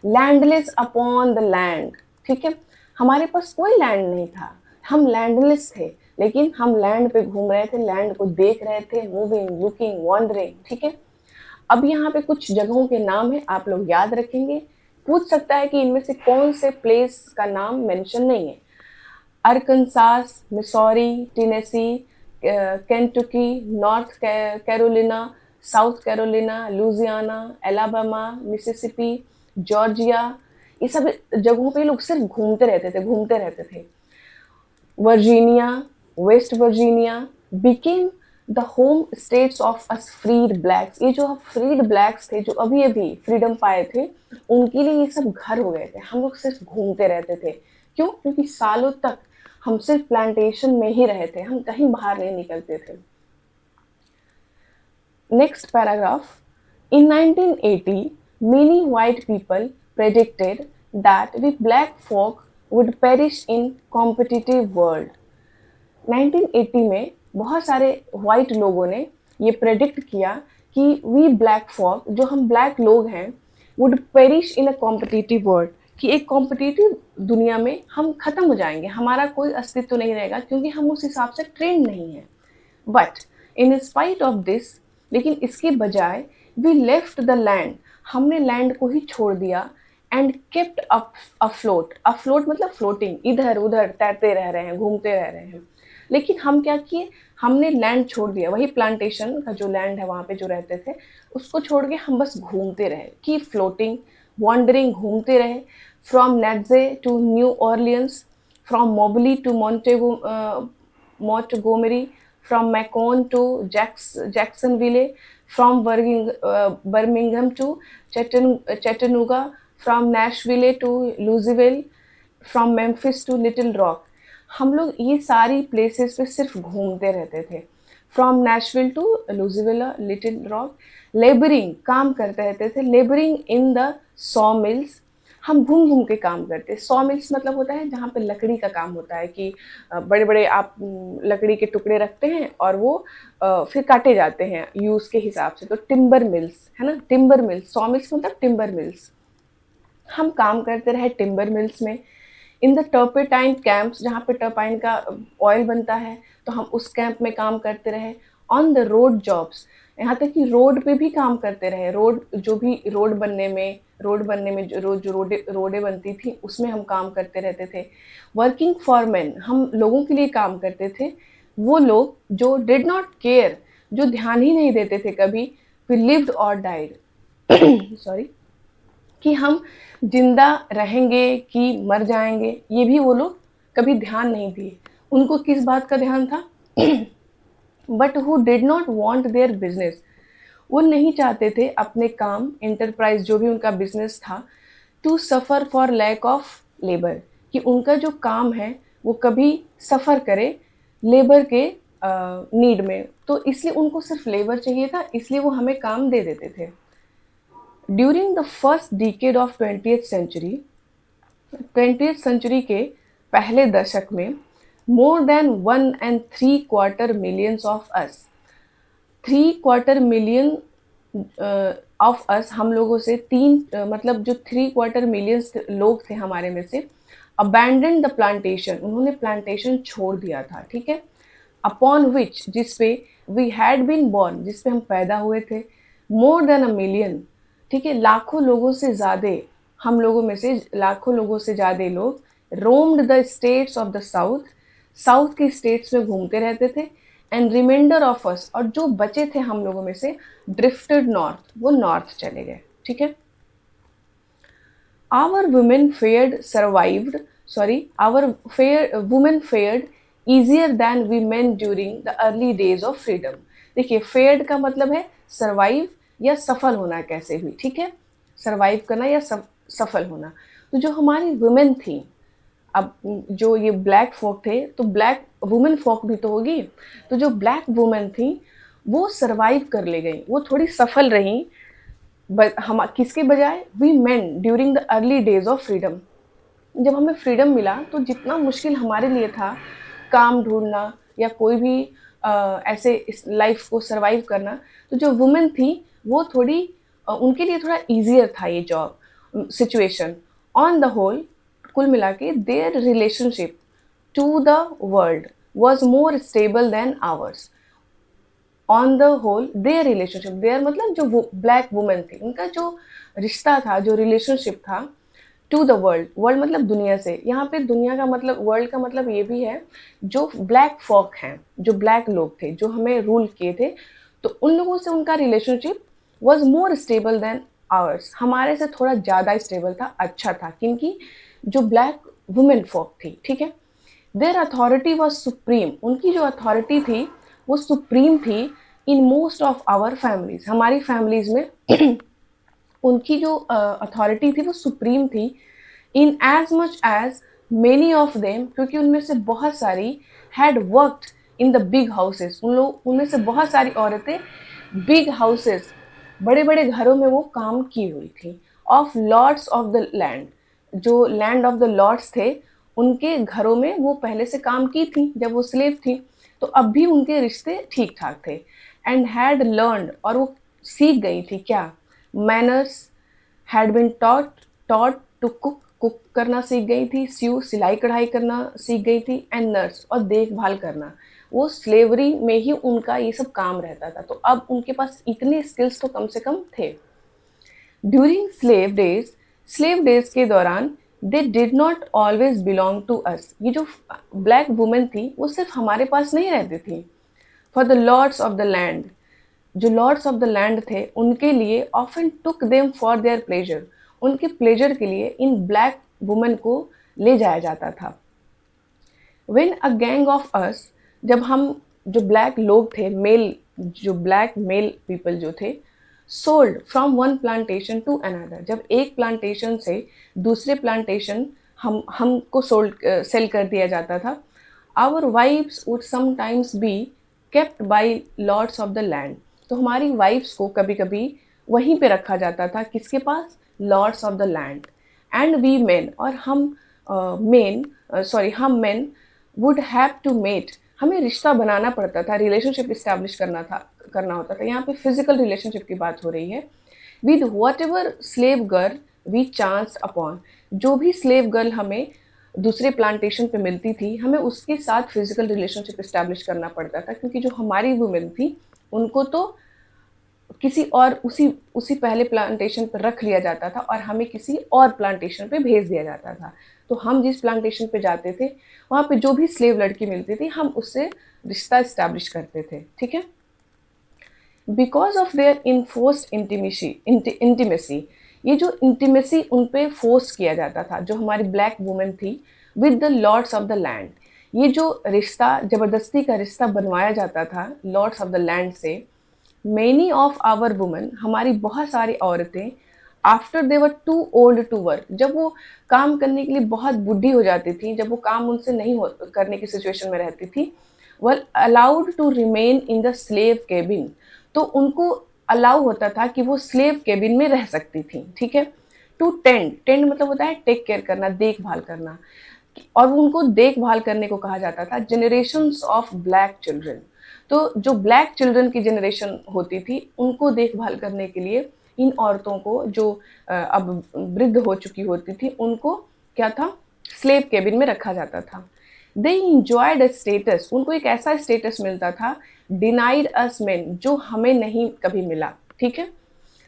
A: लैंडलेस अपॉन द लैंड, ठीक है, हमारे पास कोई लैंड नहीं था, हम लैंडलेस थे, लेकिन हम लैंड पे घूम रहे थे, लैंड को देख रहे थे, मूविंग, लुकिंग, वॉन्डरिंग, ठीक है। अब यहाँ पे कुछ जगहों के नाम है, आप लोग याद रखेंगे। पूछ सकता है कि इनमें से कौन से प्लेस का नाम मेंशन नहीं है। Arkansas, Missouri, Tennessee, Kentucky, North Carolina, South Carolina, Louisiana, Alabama, Mississippi, Georgia, ये सब जगहों पे लोग सिर्फ घूमते रहते थे। Virginia, West Virginia became the home states of us freed blacks, ये जो फ्रीड ब्लैक्स थे जो अभी अभी फ्रीडम पाए थे, उनके लिए ये सब घर हो गए थे। हम लोग सिर्फ घूमते रहते थे। क्यों? क्योंकि सालों तक हम सिर्फ प्लांटेशन में ही रहे थे, हम कहीं बाहर नहीं निकलते थे। Next paragraph. In 1980, many white people predicted that we black folk would perish in competitive world. 1980 में बहुत सारे white लोगों ने ये प्रेडिक्ट किया कि we black folk, जो हम black लोग हैं, would perish in a competitive world, कि एक कॉम्पिटिटिव दुनिया में हम खत्म हो जाएंगे, हमारा कोई अस्तित्व नहीं रहेगा क्योंकि हम उस हिसाब से ट्रेंड नहीं है। But in spite of this, लेकिन इसके बजाय वी लेफ्ट द लैंड, हमने लैंड को ही छोड़ दिया, and kept up afloat, afloat मतलब फ्लोटिंग, इधर उधर तैरते रह रहे हैं, घूमते रह रहे हैं। लेकिन हम क्या किए, हमने लैंड छोड़ दिया, वही प्लांटेशन का जो लैंड है वहाँ पे जो रहते थे उसको छोड़ के हम बस घूमते रहे, की फ्लोटिंग, वॉन्डरिंग, घूमते रहे। From Natchez to New Orleans, from Mobile to Montgomery, from Macon to Jacksonville, from Birmingham to Chattanooga, from Nashville to Louisville, from Memphis to Little Rock. हम लोग ये सारी प्लेसेस पे सिर्फ घूमते रहते थे। From Nashville to Louisville, Little Rock, labouring, काम करते रहते थे, labouring in the saw mills, हम घूम घूम के काम करते। सॉ मिल्स मतलब होता है जहाँ पे लकड़ी का काम होता है, कि बड़े बड़े आप लकड़ी के टुकड़े रखते हैं और वो फिर काटे जाते हैं यूज़ के हिसाब से, तो टिम्बर मिल्स है ना, टिम्बर मिल्स, सॉ मिल्स मतलब टिम्बर मिल्स। हम काम करते रहे टिम्बर मिल्स में। इन द टर्पेटाइन कैंप्स, जहाँ पे टर्पाइन का ऑयल बनता है, तो हम उस कैंप में काम करते रहे। ऑन द रोड जॉब्स, यहाँ तक कि रोड पे भी काम करते रहे, रोड जो भी रोड बनने में जो रोडें बनती थी उसमें हम काम करते रहते थे। वर्किंग फॉर मैन, हम लोगों के लिए काम करते थे, वो लोग जो डिड नॉट केयर, जो ध्यान ही नहीं देते थे कभी, वी लिव्ड और डाइड सॉरी, कि हम जिंदा रहेंगे कि मर जाएंगे, ये भी वो लोग कभी ध्यान नहीं दिए। उनको किस बात का ध्यान था? But who did not want their business, वो नहीं चाहते थे अपने काम, एंटरप्राइज जो भी उनका बिजनेस था, to suffer for lack of labour, कि उनका जो काम है वो कभी सफ़र करे लेबर के नीड में, तो इसलिए उनको सिर्फ लेबर चाहिए था, इसलिए वो हमें काम दे देते थे। During the first decade of 20th century, 20th century के पहले दशक में, more than 1.75 millions of us, 3/4 million of us, हम लोगों से मतलब जो 3/4 मिलियन लोग थे हमारे में से, अबैंडन द प्लांटेशन, उन्होंने प्लांटेशन छोड़ दिया था, ठीक है। अपॉन विच, जिस पे वी हैड बीन बॉर्न, जिस पे हम पैदा हुए थे, मोर देन अ मिलियन, ठीक है, लाखों लोगों से ज़्यादा, हम लोगों में से लाखों लोगों से ज़्यादा लोग roamed the states of the south, south के स्टेट्स में घूमते रहते थे। एंड रिमाइंडर ऑफ अस, और जो बचे थे हम लोगों में से, ड्रिफ्टेड नॉर्थ, वो नॉर्थ चले गए, ठीक है। Our women fared survived, our women fared easier than we men during the early days of freedom. देखिए, फेयर्ड का मतलब है सर्वाइव या सफल होना, कैसे भी, ठीक है, सर्वाइव करना या सफल होना। तो जो हमारी वुमेन थी, अब जो ये ब्लैक फोक थे, तो ब्लैक वुमेन फोक भी तो होगी, तो जो ब्लैक वुमेन थी वो सरवाइव कर ले गई, वो थोड़ी सफल रही। हम किसके बजाय? We men during the early days of freedom, जब हमें फ्रीडम मिला तो जितना मुश्किल हमारे लिए था काम ढूंढना या कोई भी ऐसे इस लाइफ को सरवाइव करना, तो जो वुमेन थी वो थोड़ी उनके लिए थोड़ा ईजियर था ये job situation. On the whole, कुल मिला के, their relationship to the world was more stable than ours. On the whole their relationship, their मतलब जो वो ब्लैक वुमेन थी, उनका जो रिश्ता था, जो रिलेशनशिप था, टू द वर्ल्ड, वर्ल्ड मतलब दुनिया से, यहाँ पे दुनिया का मतलब, वर्ल्ड का मतलब ये भी है जो ब्लैक फॉक हैं, जो ब्लैक लोग थे, जो हमें रूल किए थे, तो उन लोगों से उनका relationship was more stable than hours, हमारे से थोड़ा ज़्यादा स्टेबल था, अच्छा था। किनकी? जो ब्लैक वुमेन फॉक थी, ठीक है। देयर अथॉरिटी वॉज सुप्रीम, उनकी जो अथॉरिटी थी वो सुप्रीम थी in most of our families. हमारी फैमिलीज में उनकी जो अथॉरिटी थी वो सुप्रीम थी। In as much as many of them, क्योंकि उनमें से बहुत सारी had worked in the big houses, उनमें से बहुत सारी औरतें बिग हाउसेस, बड़े बड़े घरों में वो काम की हुई थी। Of lords of the land, जो लैंड ऑफ द लॉर्ड्स थे उनके घरों में वो पहले से काम की थी जब वो स्लेव थी, तो अब भी उनके रिश्ते ठीक ठाक थे। एंड हैड लर्नड, और वो सीख गई थी क्या, manners, had been taught to cook करना सीख गई थी, सिलाई कढ़ाई करना सीख गई थी, एंड नर्स, और देखभाल करना। वो स्लेवरी में ही उनका ये सब काम रहता था, तो अब उनके पास इतने स्किल्स तो कम से कम थे। ड्यूरिंग स्लेव डेज के दौरान they did not always belong to us, ये जो ब्लैक वुमेन थी वो सिर्फ हमारे पास नहीं रहती थी। For the lords of the land, जो लॉर्ड्स ऑफ द लैंड थे उनके लिए often took them for their pleasure, उनके प्लेजर के लिए इन ब्लैक वुमेन को ले जाया जाता था। When a gang of us, जब हम जो ब्लैक लोग थे, मेल, जो ब्लैक मेल पीपल जो थे, sold from one plantation to another, जब एक प्लांटेशन से दूसरे प्लांटेशन हमको सेल कर दिया जाता था। Our wives would sometimes be kept by lords of the land, तो हमारी वाइफ्स को कभी कभी वहीं पे रखा जाता था, किसके पास, lords of the land. And we men, और हम men would have to mate, हमें रिश्ता बनाना पड़ता था, रिलेशनशिप इस्टेब्लिश करना होता था। यहाँ पे फिजिकल रिलेशनशिप की बात हो रही है। With whatever slave girl we chance upon, जो भी स्लेव गर्ल हमें दूसरे प्लांटेशन पे मिलती थी, हमें उसके साथ फिजिकल रिलेशनशिप इस्टेब्लिश करना पड़ता था, क्योंकि जो हमारी वुमेन थी उनको तो किसी और उसी पहले प्लांटेशन पर रख लिया जाता था और हमें किसी और प्लांटेशन पे भेज दिया जाता था। तो हम जिस प्लांटेशन पे जाते थे वहाँ पे जो भी स्लेव लड़की मिलती थी हम उससे रिश्ता इस्टेब्लिश करते थे, ठीक है। Because of their enforced intimacy, ये जो इंटीमेसी उन पे फोर्स किया जाता था, जो हमारी ब्लैक वुमेन थी with the lords of the land, ये जो रिश्ता, जबरदस्ती का रिश्ता बनवाया जाता था लॉर्ड्स ऑफ द लैंड से। मेनी ऑफ आवर वुमेन, हमारी बहुत सारी औरतें, after they were too old to work, जब वो काम करने के लिए बहुत बुढ़ी हो जाती थी, जब वो काम उनसे नहीं करने की सिचुएशन में रहती थी, were allowed to remain in the slave cabin, तो उनको अलाउ होता था कि वो स्लेव केबिन में रह सकती थी, ठीक है। टू टेंड मतलब होता है टेक केयर करना, देखभाल करना, और उनको देखभाल करने को कहा जाता था जनरेशंस ऑफ ब्लैक चिल्ड्रन। तो जो ब्लैक चिल्ड्रन की जनरेशन होती थी उनको देखभाल करने के लिए इन औरतों को, जो अब वृद्ध हो चुकी होती थी, उनको क्या था, स्लेव केबिन में रखा जाता था। दे इंजॉयड अ स्टेटस, उनको एक ऐसा स्टेटस मिलता था, डिनाइड अस मेन, जो हमें नहीं कभी मिला, ठीक है।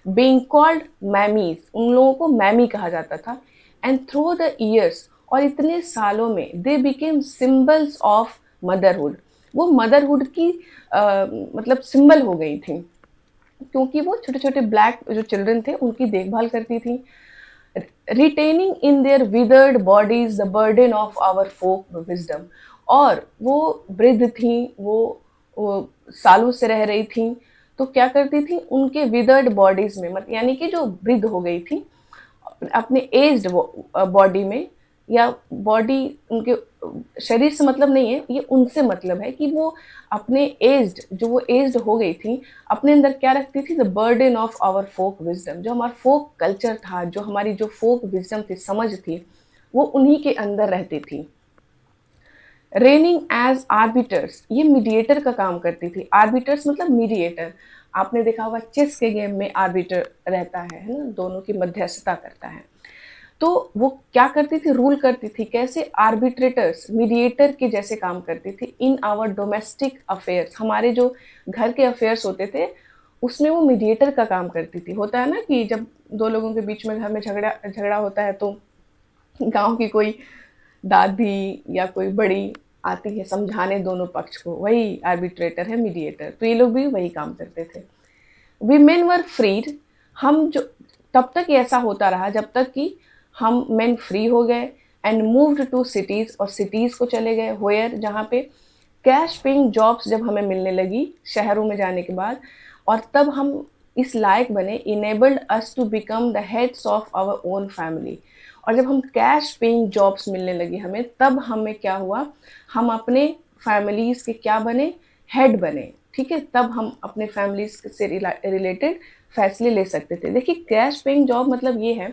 A: बीइंग कॉल्ड मैमीज, उन लोगों को मैमी कहा जाता था। एंड थ्रू द ईयर्स, और इतने सालों में, they became symbols of motherhood, वो मदरहुड की मतलब सिंबल हो गई थी, क्योंकि वो छोटे छोटे ब्लैक जो चिल्ड्रन थे उनकी देखभाल करती थी। Retaining in their withered bodies the burden of our folk wisdom, और वो वृद्ध थी, वो सालों से रह रही थी, तो क्या करती थी, उनके विदर्ड बॉडीज में, मतलब यानी कि जो वृद्ध हो गई थी, अपने एज्ड बॉडी में, या बॉडी उनके शरीर से मतलब नहीं है, ये उनसे मतलब है कि वो अपने एज्ड, जो वो एज्ड हो गई थी, अपने अंदर क्या रखती थी, the burden of our folk wisdom, जो हमारा फोक कल्चर था, जो हमारी जो फोक विजडम थी, समझ थी, वो उन्हीं के अंदर रहती थी। रेनिंग एज आर्बिटर्स, ये मीडिएटर का काम करती थी। आर्बिटर्स मतलब मीडिएटर, आपने देखा होगा चेस के गेम में आर्बिटर रहता है ना, दोनों की मध्यस्थता करता है। तो वो क्या करती थी, रूल करती थी, कैसे, आर्बिट्रेटर्स, मीडिएटर के जैसे काम करती थी इन आवर डोमेस्टिक अफेयर्स, हमारे जो घर के अफेयर्स होते थे उसमें वो मीडिएटर का काम करती थी। होता है ना कि जब दो लोगों के बीच में घर में झगड़ा होता है तो गांव की कोई दादी या कोई बड़ी आती है समझाने दोनों पक्ष को, वही आर्बिट्रेटर है, मीडिएटर। तो ये लोग भी वही काम करते थे। वीमेन वर फ्रीड, हम जो तब तक ऐसा होता रहा जब तक कि हम मेन फ्री हो गए, एंड मूव्ड टू सिटीज़, और सिटीज़ को चले गए, होयर, जहाँ पे कैश पेइंग जॉब्स जब हमें मिलने लगी शहरों में जाने के बाद, और तब हम इस लायक बने, enabled us to become the heads of our own family. और जब हम कैश पेइंग जॉब्स मिलने लगी हमें, तब हमें क्या हुआ, हम अपने फैमिलीज़ के क्या बने, हेड बने। ठीक है, तब हम अपने फैमिलीज़ से रिलेटेड फैसले ले सकते थे। देखिए, कैश पेइंग जॉब मतलब ये है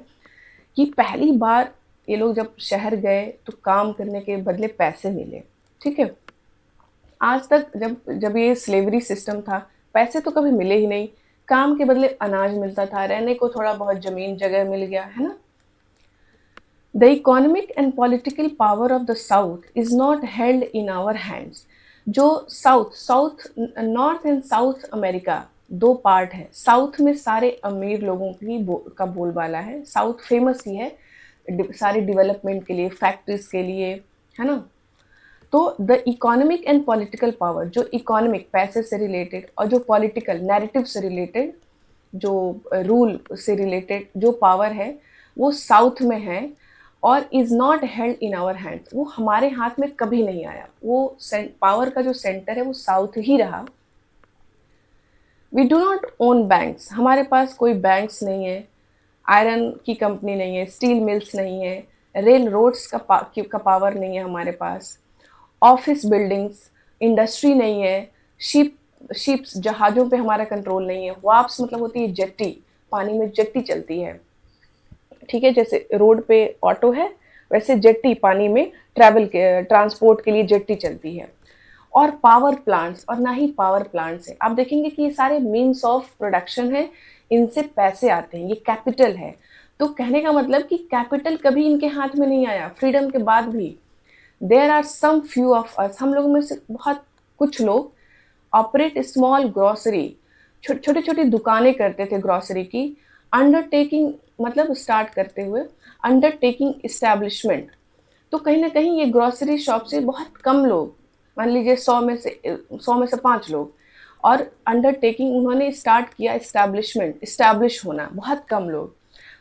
A: कि पहली बार ये लोग जब शहर गए तो काम करने के बदले पैसे मिले। ठीक है, आज तक जब जब ये स्लेवरी सिस्टम था, पैसे तो कभी मिले ही नहीं, काम के बदले अनाज मिलता था, रहने को थोड़ा बहुत ज़मीन जगह मिल गया, है ना? The economic and political power of the south is not held in our hands. जो south south north and south America 2 part है। साउथ में सारे अमीर लोगों का बोलबाला है, साउथ फेमस ही है सारे डेवलपमेंट के लिए, फैक्ट्रीज़ के लिए, है ना? तो the economic and political power, जो इकोनॉमिक पैसे से रिलेटेड और जो पॉलिटिकल नैरेटिव से रिलेटेड, जो रूल से रिलेटेड जो पावर है, वो साउथ में है और is not held in our hand. वो हमारे हाथ में कभी नहीं आया। वो पावर का जो सेंटर है वो साउथ ही रहा। We do not own banks, हमारे पास कोई बैंक्स नहीं है, आयरन की कंपनी नहीं है, स्टील मिल्स नहीं है, रेल रोड्स का पावर नहीं है हमारे पास, ऑफिस बिल्डिंग्स, इंडस्ट्री नहीं है, शिप्स जहाज़ों पे हमारा कंट्रोल नहीं है। वाप्स मतलब होती है जेट्टी, पानी में जेट्टी चलती है। ठीक है, जैसे रोड पे ऑटो है, वैसे जेट्टी पानी में ट्रांसपोर्ट के लिए जेट्टी चलती है। और पावर प्लांट्स, और ना ही पावर प्लांट्स है। आप देखेंगे कि ये सारे मीन्स ऑफ प्रोडक्शन है, इनसे पैसे आते हैं, ये कैपिटल है। तो कहने का मतलब कि कैपिटल कभी इनके हाथ में नहीं आया फ्रीडम के बाद भी। There are some few of us, हम लोगों में से बहुत कुछ लोग ऑपरेट स्मॉल ग्रॉसरी, छोटी छोटी दुकानें करते थे ग्रॉसरी की। अंडरटेकिंग मतलब स्टार्ट करते हुए, अंडरटेकिंग इस्टेब्लिशमेंट। तो कहीं ना कहीं ये ग्रॉसरी शॉप से बहुत कम लोग, मान लीजिए 100 में से 5 लोग, और अंडरटेकिंग उन्होंने स्टार्ट किया, इस्टेब्लिशमेंट, इस्टेब्लिश होना, बहुत कम लोग।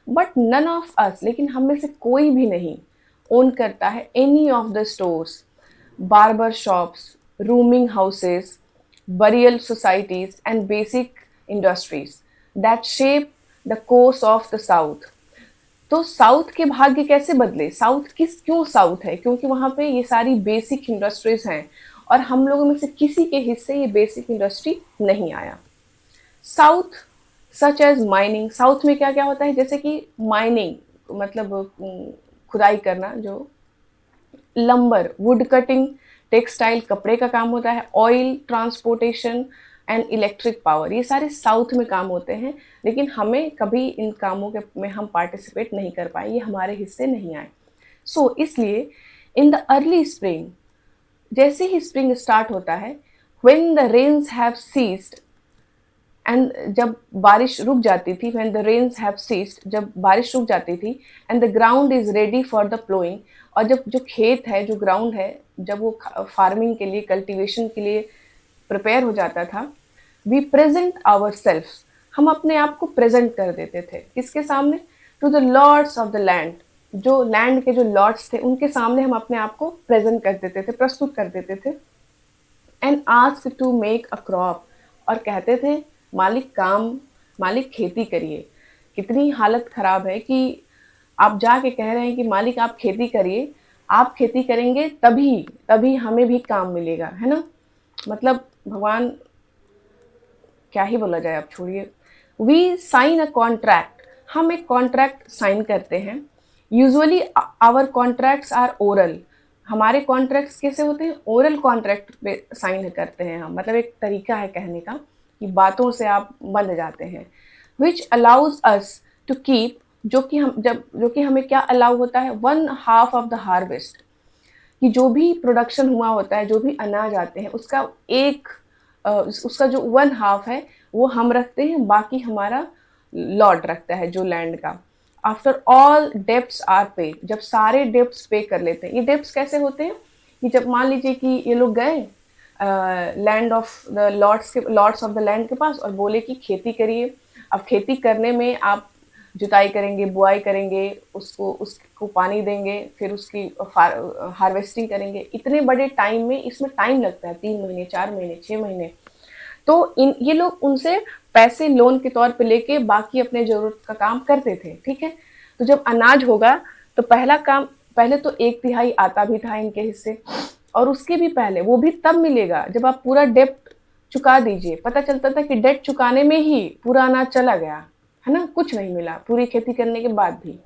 A: बट नन ऑफ अस, लेकिन हम में से कोई भी नहीं ओन करता है any of the stores, barber shops, rooming houses, burial societies and basic industries that shape the course of the South। तो साउथ के भाग्य कैसे बदले, साउथ क्यों साउथ है, क्योंकि वहाँ पे ये सारी बेसिक इंडस्ट्रीज हैं और हम लोगों में से किसी के हिस्से ये बेसिक इंडस्ट्री नहीं आया। South such as mining, south में क्या क्या होता है, जैसे कि माइनिंग मतलब खुदाई करना, जो लंबर, वुड कटिंग, टेक्सटाइल कपड़े का काम होता है, oil transportation and electric power, ये सारे साउथ में काम होते हैं। लेकिन हमें कभी इन कामों के में हम पार्टिसिपेट नहीं कर पाए, ये हमारे हिस्से नहीं आए। सो इसलिए इन द अर्ली स्प्रिंग, जैसे ही स्प्रिंग स्टार्ट होता है, when the rains have ceased, and जब बारिश रुक जाती थी, when the rains have ceased, जब बारिश रुक जाती थी, and the ground is ready for the ploughing, और जब जो खेत है, जो ग्राउंड है, जब वो फार्मिंग के लिए, कल्टीवेशन के लिए प्रिपेयर हो जाता था, वी प्रेजेंट आवर सेल्फ, हम अपने आप को प्रेजेंट कर देते थे किसके सामने, to the lords of the land, जो लैंड के जो लॉर्ड्स थे उनके सामने हम अपने आप को प्रेजेंट कर देते थे, प्रस्तुत कर देते थे। And ask to make a crop, और कहते थे मालिक खेती करिए। कितनी हालत खराब है कि आप जाके कह रहे हैं कि मालिक आप खेती करिए, आप खेती करेंगे तभी तभी हमें भी काम मिलेगा, है ना? मतलब भगवान, क्या ही बोला जाए, अब छोड़िए। वी साइन अ कॉन्ट्रैक्ट, हम एक कॉन्ट्रैक्ट साइन करते हैं। Usually our contracts are oral, हमारे कॉन्ट्रैक्ट्स कैसे होते हैं, ओरल कॉन्ट्रैक्ट पे साइन करते हैं हम, मतलब एक तरीका है कहने का कि बातों से आप बंध जाते हैं। Which allows us to keep, जो कि हमें क्या अलाउ होता है, 1/2 ऑफ द हार्वेस्ट, कि जो भी प्रोडक्शन हुआ होता है, जो भी अनाज आते हैं, उसका जो 1/2 है वो हम रखते हैं, बाकी हमारा लॉट रखता है जो लैंड का। आफ्टर ऑल डेप्ट्स आर पे, जब सारे डेप्ट्स पे कर लेते हैं। ये डेप्ट्स कैसे होते हैं कि जब मान लीजिए कि ये लोग गए land of the lords of the land के पास और बोले कि खेती करिए। अब खेती करने में आप जुताई करेंगे, बुआई करेंगे, उसको पानी देंगे, फिर उसकी हार्वेस्टिंग करेंगे। इतने बड़े टाइम में इसमें टाइम लगता है, 3 महीने, 4 महीने, 6 महीने। तो ये लोग उनसे पैसे लोन के तौर पे लेके बाकी अपने जरूरत का काम करते थे, ठीक है। तो जब अनाज होगा तो पहले तो 1/3 आता भी था इनके हिस्से, और उसके भी पहले वो भी तब मिलेगा जब आप पूरा डेब्ट चुका दीजिए। पता चलता था कि डेट चुकाने में ही पूरा अनाज चला गया, है ना, कुछ नहीं मिला पूरी खेती करने के बाद भी।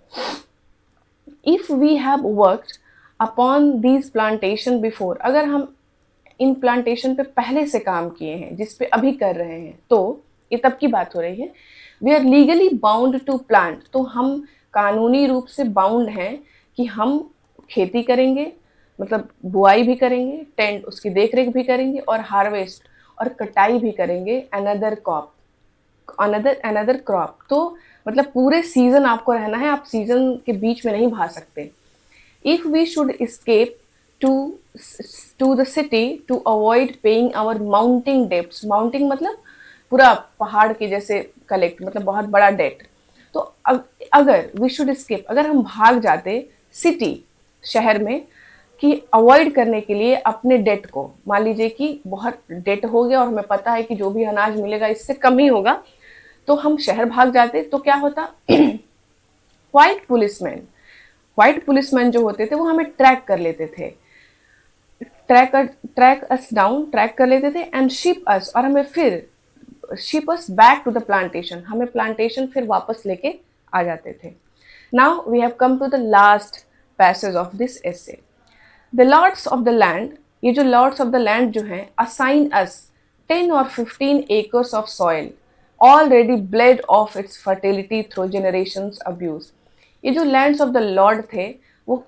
A: If we have worked upon these plantation before, अगर हम इन प्लांटेशन पे पहले से काम किए हैं, जिस पे अभी कर रहे हैं, तो ये तब की बात हो रही है। We are legally bound to plant, तो हम कानूनी रूप से बाउंड हैं कि हम खेती करेंगे, मतलब बुआई भी करेंगे, टेंट उसकी देखरेख भी करेंगे, और हार्वेस्ट और कटाई भी करेंगे अनदर क्रॉप। तो मतलब पूरे सीजन आपको रहना है, आप सीजन के बीच में नहीं भाग सकते। If we should escape to the city to avoid paying our mounting debts, mounting मतलब पूरा पहाड़ के जैसे कलेक्ट, मतलब बहुत बड़ा डेट। तो अगर वी शुड एस्केप, अगर हम भाग जाते सिटी, शहर में, कि अवॉइड करने के लिए अपने डेट को, मान लीजिए कि बहुत डेट हो गया और हमें पता है कि जो भी अनाज मिलेगा इससे कम ही होगा, तो हम शहर भाग जाते, तो क्या होता व्हाइट पुलिसमैन जो होते थे वो हमें ट्रैक कर लेते थे, ट्रैक कर लेते थे, एंड शिप अस, और हमें फिर ship us back to the plantation, हमें प्लांटेशन फिर वापस लेके आ जाते थे। Now we have come to the last passage of this essay. The lords of the land, ये जो लॉर्ड्स ऑफ द लैंड जो हैं, असाइन अस 10 और 15 acres of soil already bled off its fertility through generations abuse। ये जो lands of the Lord थे वो,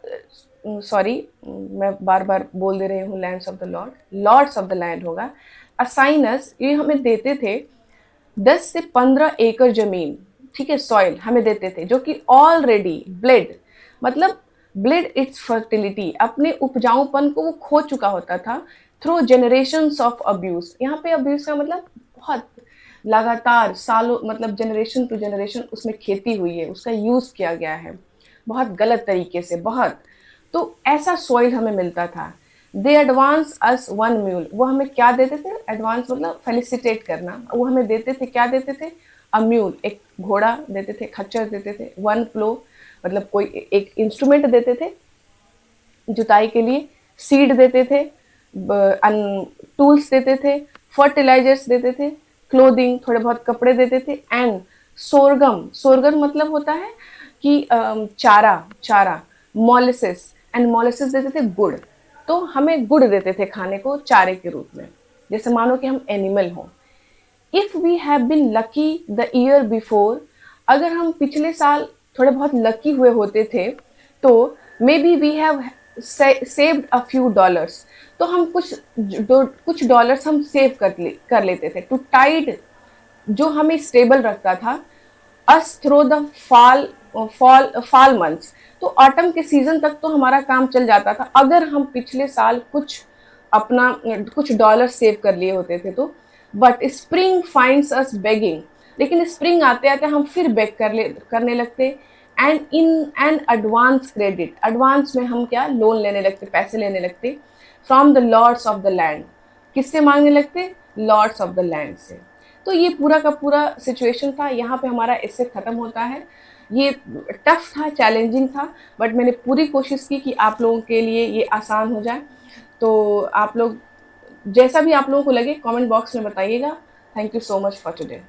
A: sorry मैं बार बार बोल दे रही हूँ, lands of the lord, lords of the land होगा। असाइनस, ये हमें देते थे 10 से 15 एकड़ जमीन, ठीक है, सॉइल हमें देते थे, जो कि ऑलरेडी ब्लेड, मतलब ब्लेड इट्स फर्टिलिटी, अपने उपजाऊपन को वो खो चुका होता था, थ्रू जनरेशंस ऑफ अब्यूज। यहाँ पे अब्यूज का मतलब बहुत लगातार सालों, मतलब जनरेशन टू जनरेशन उसमें खेती हुई है, उसका यूज किया गया है बहुत गलत तरीके से, बहुत। तो ऐसा सॉइल हमें मिलता था। दे एडवांस अस 1 म्यूल, वो हमें क्या देते थे, एडवांस मतलब फेलिसिटेट करना, वो हमें देते थे, क्या देते थे, अ म्यूल, एक घोड़ा देते थे, खच्चर देते थे, 1 प्लो मतलब कोई एक इंस्ट्रूमेंट देते थे जुताई के लिए, सीड देते थे, टूल्स देते थे, फर्टिलाइजर्स देते थे, क्लोथिंग, थोड़े बहुत कपड़े देते थे, एंड सोरगम मतलब होता है कि चारा, मोलिसिस, एंड मोलिसिस देते थे गुड़। तो हमें गुड़ देते थे खाने को चारे के रूप में, जैसे मानो कि हम एनिमल हों। If we have been lucky the year before, अगर हम पिछले साल थोड़े बहुत लकी हुए होते थे, तो maybe we have saved a few dollars, तो हम कुछ डॉलर्स हम सेव कर लेते थे, टू टाइड, जो हमें स्टेबल रखता था, अस थ्रो द फॉल मंथ्स। तो ऑटम के सीजन तक तो हमारा काम चल जाता था, अगर हम पिछले साल कुछ डॉलर सेव कर लिए होते थे तो। But spring finds us begging, लेकिन स्प्रिंग आते आते हम फिर बेग करने लगते, and in an advance credit, advance में हम क्या, लोन लेने लगते, पैसे लेने लगते, from the lords of the land, किससे मांगने लगते, लॉर्ड्स ऑफ द लैंड से। तो ये पूरा का पूरा सिचुएशन था, यहाँ पे हमारा इससे ख़त्म होता है। ये टफ था, चैलेंजिंग था, बट मैंने पूरी कोशिश की कि आप लोगों के लिए ये आसान हो जाए। तो आप लोग जैसा भी आप लोगों को लगे कमेंट बॉक्स में बताइएगा। Thank you so much for today.